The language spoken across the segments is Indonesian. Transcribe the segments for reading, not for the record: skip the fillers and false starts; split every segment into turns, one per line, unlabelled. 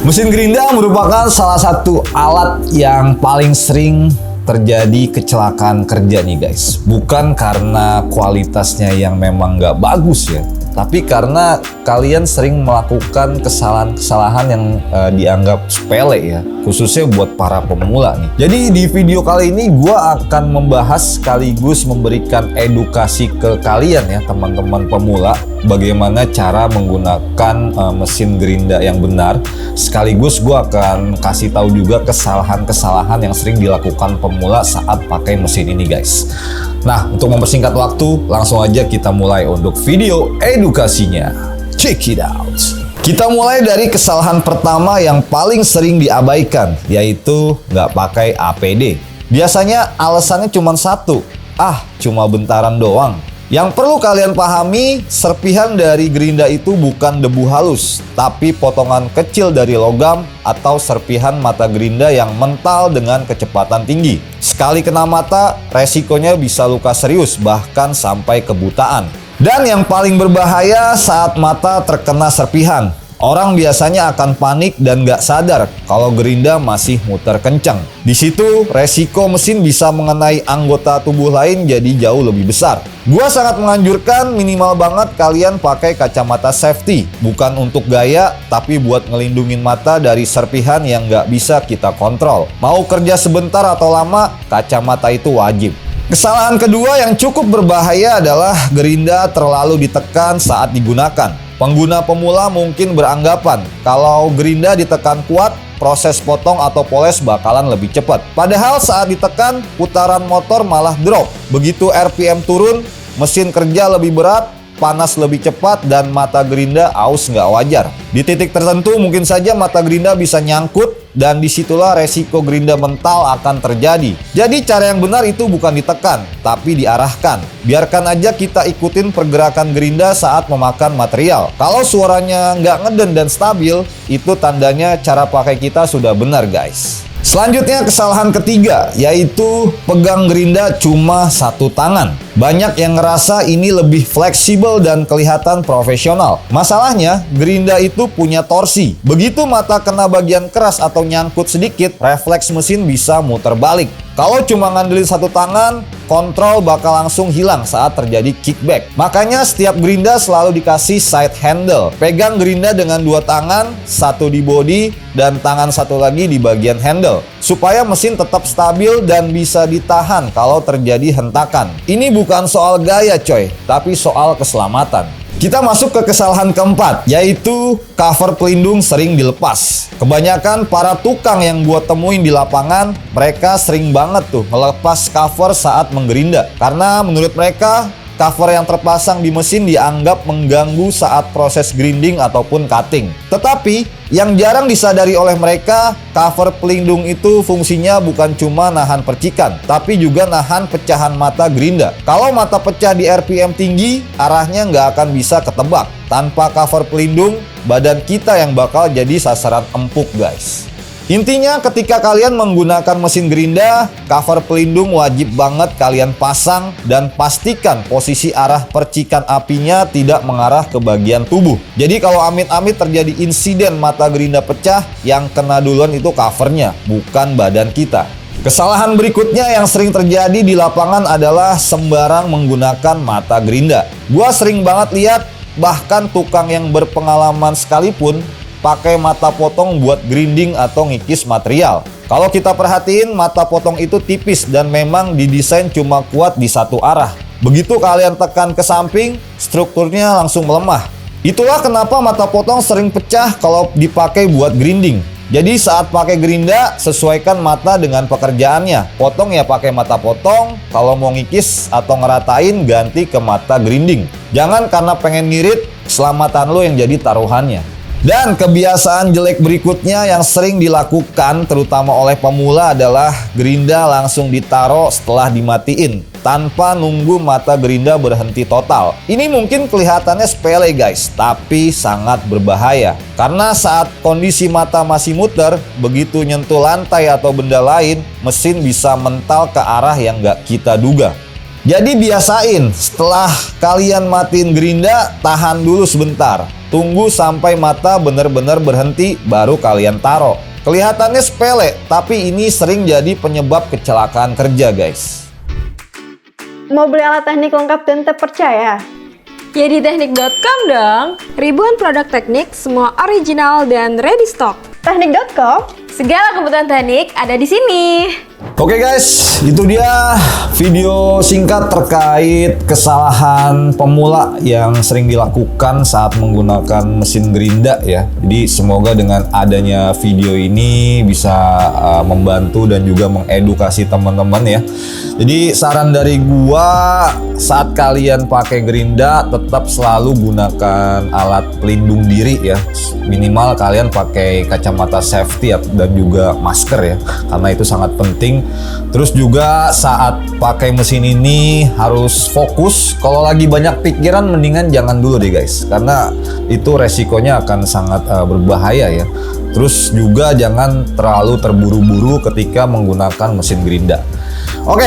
Mesin gerinda merupakan salah satu alat yang paling sering terjadi kecelakaan kerja nih guys. Bukan karena kualitasnya yang memang nggak bagus ya, tapi karena kalian sering melakukan kesalahan-kesalahan yang dianggap sepele ya, khususnya buat para pemula nih. Jadi di video kali ini gue akan membahas sekaligus memberikan edukasi ke kalian ya teman-teman pemula, bagaimana cara menggunakan mesin gerinda yang benar. Sekaligus gue akan kasih tahu juga kesalahan-kesalahan yang sering dilakukan pemula saat pakai mesin ini guys. Nah, untuk mempersingkat waktu, langsung aja kita mulai untuk video edukasinya. Check it out. Kita mulai dari kesalahan pertama yang paling sering diabaikan, yaitu nggak pakai APD. Biasanya alasannya cuma satu, cuma bentaran doang. Yang perlu kalian pahami, serpihan dari gerinda itu bukan debu halus, tapi potongan kecil dari logam atau serpihan mata gerinda yang mental dengan kecepatan tinggi. Sekali kena mata, resikonya bisa luka serius, bahkan sampai kebutaan. Dan yang paling berbahaya saat mata terkena serpihan. Orang biasanya akan panik dan gak sadar kalau gerinda masih muter kencang. Di situ resiko mesin bisa mengenai anggota tubuh lain jadi jauh lebih besar. Gua sangat menganjurkan minimal banget kalian pakai kacamata safety. Bukan untuk gaya, tapi buat ngelindungin mata dari serpihan yang gak bisa kita kontrol. Mau kerja sebentar atau lama, kacamata itu wajib. Kesalahan kedua yang cukup berbahaya adalah gerinda terlalu ditekan saat digunakan. Pengguna pemula mungkin beranggapan kalau gerinda ditekan kuat, proses potong atau poles bakalan lebih cepat. Padahal saat ditekan, putaran motor malah drop. Begitu RPM turun, mesin kerja lebih berat, panas lebih cepat, dan mata gerinda aus nggak wajar. Di titik tertentu mungkin saja mata gerinda bisa nyangkut, dan disitulah resiko gerinda mental akan terjadi. Jadi cara yang benar itu bukan ditekan, tapi diarahkan. Biarkan aja kita ikutin pergerakan gerinda saat memakan material. Kalau suaranya nggak ngeden dan stabil, itu tandanya cara pakai kita sudah benar guys. Selanjutnya kesalahan ketiga, yaitu pegang gerinda cuma satu tangan. Banyak yang ngerasa ini lebih fleksibel dan kelihatan profesional. Masalahnya, gerinda itu punya torsi. Begitu mata kena bagian keras atau nyangkut sedikit, refleks mesin bisa muter balik. Kalau cuma ngandelin satu tangan, kontrol bakal langsung hilang saat terjadi kickback. Makanya setiap gerinda selalu dikasih side handle. Pegang gerinda dengan dua tangan, satu di bodi dan tangan satu lagi di bagian handle, supaya mesin tetap stabil dan bisa ditahan kalau terjadi hentakan. Ini bukan soal gaya coy, tapi soal keselamatan. Kita masuk ke kesalahan keempat, yaitu cover pelindung sering dilepas. Kebanyakan para tukang yang gua temuin di lapangan, mereka sering banget tuh melepas cover saat menggerinda. Karena menurut mereka, cover yang terpasang di mesin dianggap mengganggu saat proses grinding ataupun cutting. Tetapi, yang jarang disadari oleh mereka, cover pelindung itu fungsinya bukan cuma nahan percikan, tapi juga nahan pecahan mata gerinda. Kalau mata pecah di RPM tinggi, arahnya nggak akan bisa ketebak. Tanpa cover pelindung, badan kita yang bakal jadi sasaran empuk guys. Intinya ketika kalian menggunakan mesin gerinda, cover pelindung wajib banget kalian pasang dan pastikan posisi arah percikan apinya tidak mengarah ke bagian tubuh. Jadi kalau amit-amit terjadi insiden mata gerinda pecah, yang kena duluan itu covernya, bukan badan kita. Kesalahan berikutnya yang sering terjadi di lapangan adalah sembarang menggunakan mata gerinda. Gua sering banget lihat, bahkan tukang yang berpengalaman sekalipun pakai mata potong buat grinding atau ngikis material. Kalau kita perhatiin, mata potong itu tipis dan memang didesain cuma kuat di satu arah. Begitu kalian tekan ke samping, strukturnya langsung melemah. Itulah kenapa mata potong sering pecah kalau dipakai buat grinding. Jadi saat pakai gerinda, sesuaikan mata dengan pekerjaannya. Potong ya pakai mata potong, kalau mau ngikis atau ngeratain ganti ke mata grinding. Jangan karena pengen ngirit, keselamatan lo yang jadi taruhannya. Dan kebiasaan jelek berikutnya yang sering dilakukan terutama oleh pemula adalah gerinda langsung ditaruh setelah dimatiin tanpa nunggu mata gerinda berhenti total. Ini mungkin kelihatannya sepele guys, tapi sangat berbahaya. Karena saat kondisi mata masih muter, begitu nyentuh lantai atau benda lain, mesin bisa mental ke arah yang nggak kita duga. Jadi biasain, setelah kalian matiin gerinda, tahan dulu sebentar. Tunggu sampai mata benar-benar berhenti, baru kalian taruh. Kelihatannya sepele, tapi ini sering jadi penyebab kecelakaan kerja, guys.
Mau beli alat teknik lengkap dan terpercaya?
Ya di teknik.com dong. Ribuan produk teknik, semua original dan ready stock.
Teknik.com?
Segala kebutuhan teknik ada di sini.
Oke guys, itu dia video singkat terkait kesalahan pemula yang sering dilakukan saat menggunakan mesin gerinda ya. Jadi semoga dengan adanya video ini bisa membantu dan juga mengedukasi teman-teman ya. Jadi saran dari gua, saat kalian pakai gerinda tetap selalu gunakan alat pelindung diri ya. Minimal kalian pakai kacamata safety dan juga masker ya, karena itu sangat penting. Terus juga saat pakai mesin ini harus fokus. Kalau lagi banyak pikiran mendingan jangan dulu deh guys, karena itu resikonya akan sangat berbahaya ya. Terus juga jangan terlalu terburu-buru ketika menggunakan mesin gerinda. Oke,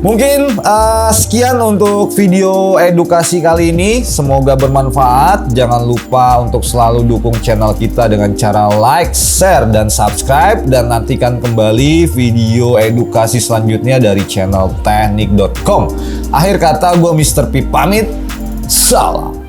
mungkin sekian untuk video edukasi kali ini. Semoga bermanfaat. Jangan lupa untuk selalu dukung channel kita dengan cara like, share, dan subscribe. Dan nantikan kembali video edukasi selanjutnya dari channel teknik.com. Akhir kata, gue Mr. P pamit. Salam.